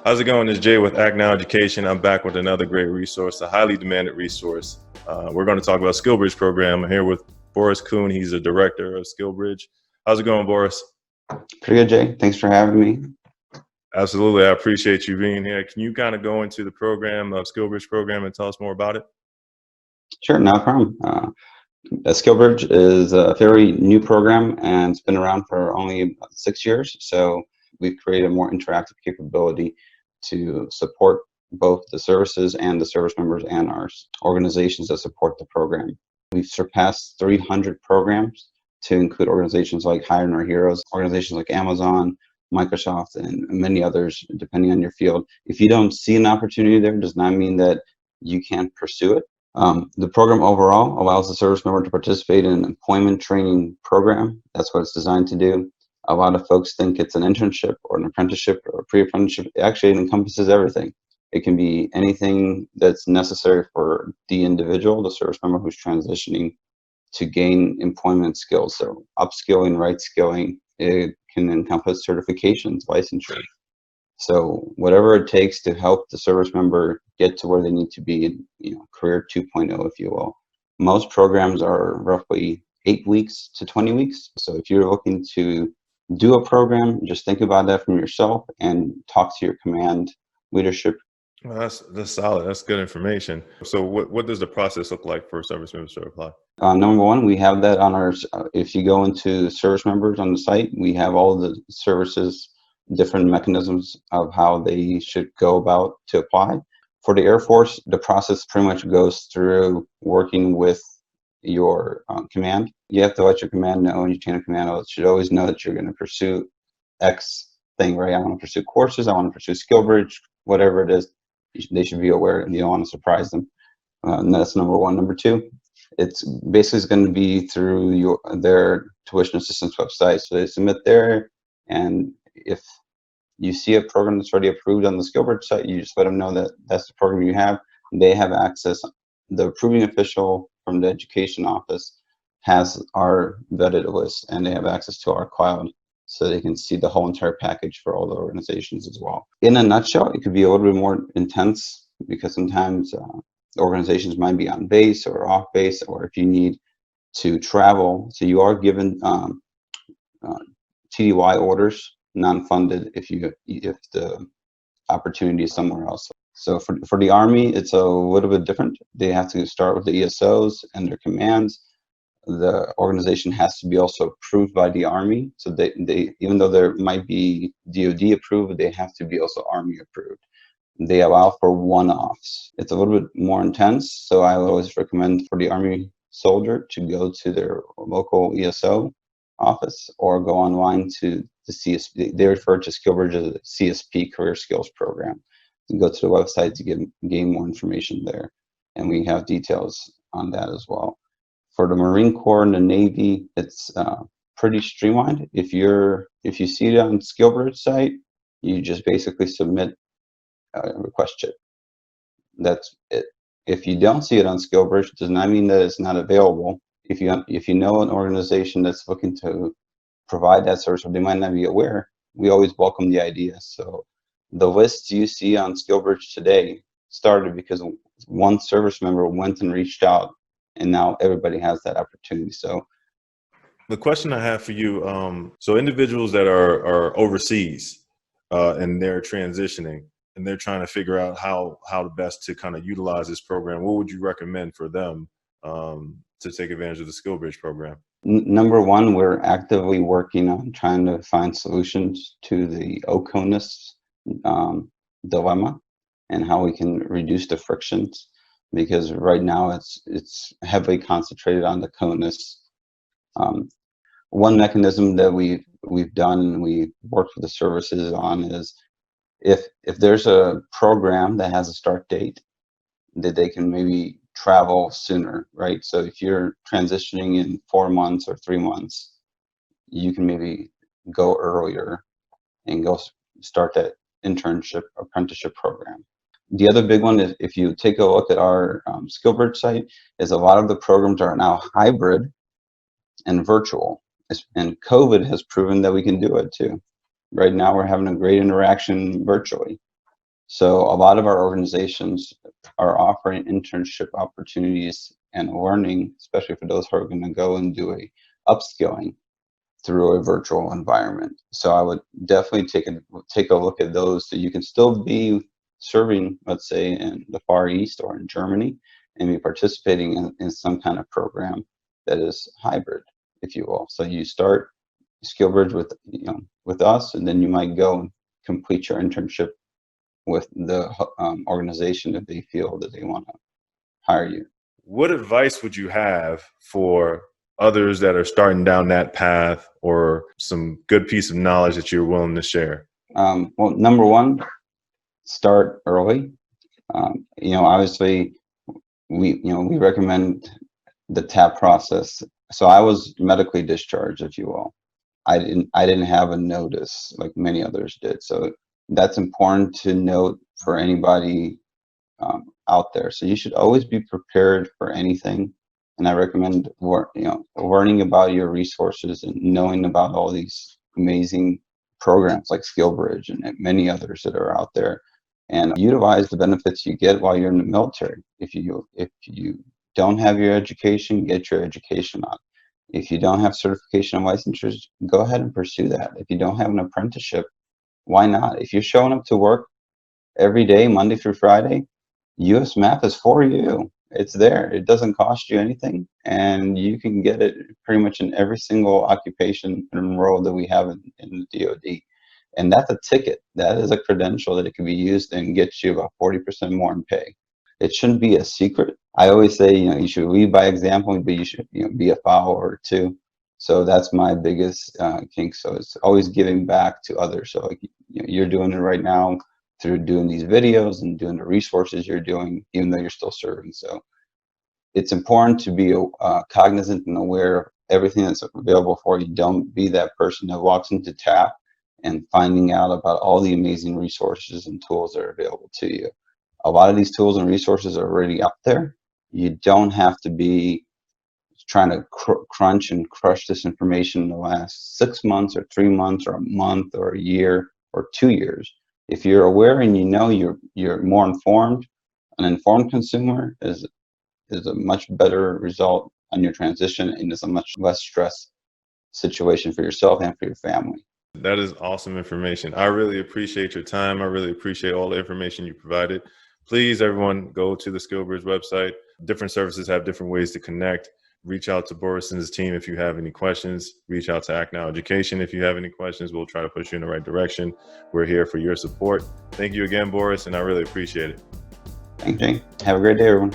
How's it going? It's Jay with Act Now Education. I'm back with another great resource, a highly demanded resource. We're going to talk about Skillbridge program. I'm here with Boris Kun. He's the director of Skillbridge. How's it going, Boris? Pretty good, Jay. Thanks for having me. Absolutely. I appreciate you being here. Can you kind of go into the program of Skillbridge program and tell us more about it? Sure, no problem. Skillbridge is a very new program and it's been around for only about 6 years. So we've created a more interactive capability to support both the services and the service members and our organizations that support the program. We've surpassed 300 programs to include organizations like Hiring Our Heroes, organizations like Amazon, Microsoft, and many others, depending on your field. If you don't see an opportunity there, does not mean that you can't pursue it. The program overall allows the service member to participate in an employment training program. That's what it's designed to do. A lot of folks think it's an internship or an apprenticeship or a pre-apprenticeship. Actually, it encompasses everything. It can be anything that's necessary for the individual, the service member who's transitioning to gain employment skills. So upskilling, right skilling. It can encompass certifications, licensure. So whatever it takes to help the service member get to where they need to be in, career 2.0, if you will. Most programs are roughly 8 weeks to 20 weeks. So if you're looking to do a program, just think about that from yourself and talk to your command leadership. Well, that's solid. That's good information. So what does the process look like for service members to apply? Number one, we have that on our, if you go into service members on the site, we have all the services, different mechanisms of how they should go about to apply. For the Air Force, the process pretty much goes through working with your command. You have to let your command know, and your chain of command should always know that you're going to pursue X thing, right? I want to pursue courses, I want to pursue Skillbridge, whatever it is, they should be aware, and you don't want to surprise them. And that's number one. Number two, it's basically going to be through their tuition assistance website. So they submit there, and if you see a program that's already approved on the Skillbridge site, you just let them know that that's the program you have. They have access. The approving official from the education office has our vetted list, and they have access to our cloud, so they can see the whole entire package for all the organizations as well. In a nutshell, it could be a little bit more intense because sometimes organizations might be on base or off base, or if you need to travel. So you are given TDY orders, non-funded, if the opportunity is somewhere else. So for the Army, it's a little bit different. They have to start with the ESOs and their commands. The organization has to be also approved by the Army. So they even though there might be DoD approved, they have to be also Army approved. They allow for one-offs. It's a little bit more intense, so I always recommend for the Army soldier to go to their local ESO office or go online to the CSP. They refer to Skillbridge as a CSP, Career Skills Program. You go to the website to gain more information there, and we have details on that as well. For the Marine Corps and the Navy, it's pretty streamlined. If you see it on Skillbridge site, you just basically submit a request chip. That's it. If you don't see it on Skillbridge, it does not mean that it's not available. If you know an organization that's looking to provide that service, or they might not be aware, we always welcome the idea. So the lists you see on Skillbridge today started because one service member went and reached out, and now everybody has that opportunity. So the question I have for you, so individuals that are overseas and they're transitioning and they're trying to figure out how best to kind of utilize this program, what would you recommend for them to take advantage of the Skillbridge program? Number one, we're actively working on trying to find solutions to the OCONUS dilemma and how we can reduce the frictions, because right now it's heavily concentrated on the CONUS. One mechanism that we've done, we worked with the services on, is if there's a program that has a start date, that they can maybe travel sooner, right? So if you're transitioning in 4 months or 3 months, you can maybe go earlier and go start that internship apprenticeship program. The other big one is, if you take a look at our Skillbridge site, is a lot of the programs are now hybrid and virtual. And COVID has proven that we can do it too. Right now we're having a great interaction virtually. So a lot of our organizations are offering internship opportunities and learning, especially for those who are going to go and do a upskilling through a virtual environment. So I would definitely take a look at those, so you can still be serving, let's say, in the Far East or in Germany, and be participating in some kind of program that is hybrid, if you will. So you start SkillBridge with us, and then you might go and complete your internship with the organization if they feel that they want to hire you. What advice would you have for others that are starting down that path, or some good piece of knowledge that you're willing to share? Well, number one, start early. Obviously, we recommend the TAP process. So I was medically discharged, if you will. I didn't have a notice like many others did. So that's important to note for anybody out there. So you should always be prepared for anything. And I recommend learning about your resources and knowing about all these amazing programs like SkillBridge and many others that are out there, and utilize the benefits you get while you're in the military. If you don't have your education, get your education on. If you don't have certification and licensures, go ahead and pursue that. If you don't have an apprenticeship, why not? If you're showing up to work every day, Monday through Friday, USMAP is for you. It's there. It doesn't cost you anything, and you can get it pretty much in every single occupation and role that we have in the DoD. And that's a ticket. That is a credential that it can be used and get you about 40% more in pay. It shouldn't be a secret. I always say, you should lead by example, but you should, be a follower too. So that's my biggest kink. So it's always giving back to others. So like, you're doing it right now through doing these videos and doing the resources you're doing, even though you're still serving. So it's important to be cognizant and aware of everything that's available for you. Don't be that person that walks into TAP and finding out about all the amazing resources and tools that are available to you. A lot of these tools and resources are already up there. You don't have to be trying to crunch and crush this information in the last 6 months or 3 months or a month or a year or 2 years. If you're aware and you're more informed, an informed consumer is a much better result on your transition, and is a much less stress situation for yourself and for your family. That is awesome information. I really appreciate your time. I really appreciate all the information you provided. Please, everyone, go to the SkillBridge website. Different services have different ways to connect. Reach out to Boris and his team if you have any questions. Reach out to Act Now Education if you have any questions. We'll try to push you in the right direction. We're here for your support. Thank you again, Boris, and I really appreciate it. Thank you. Have a great day, everyone.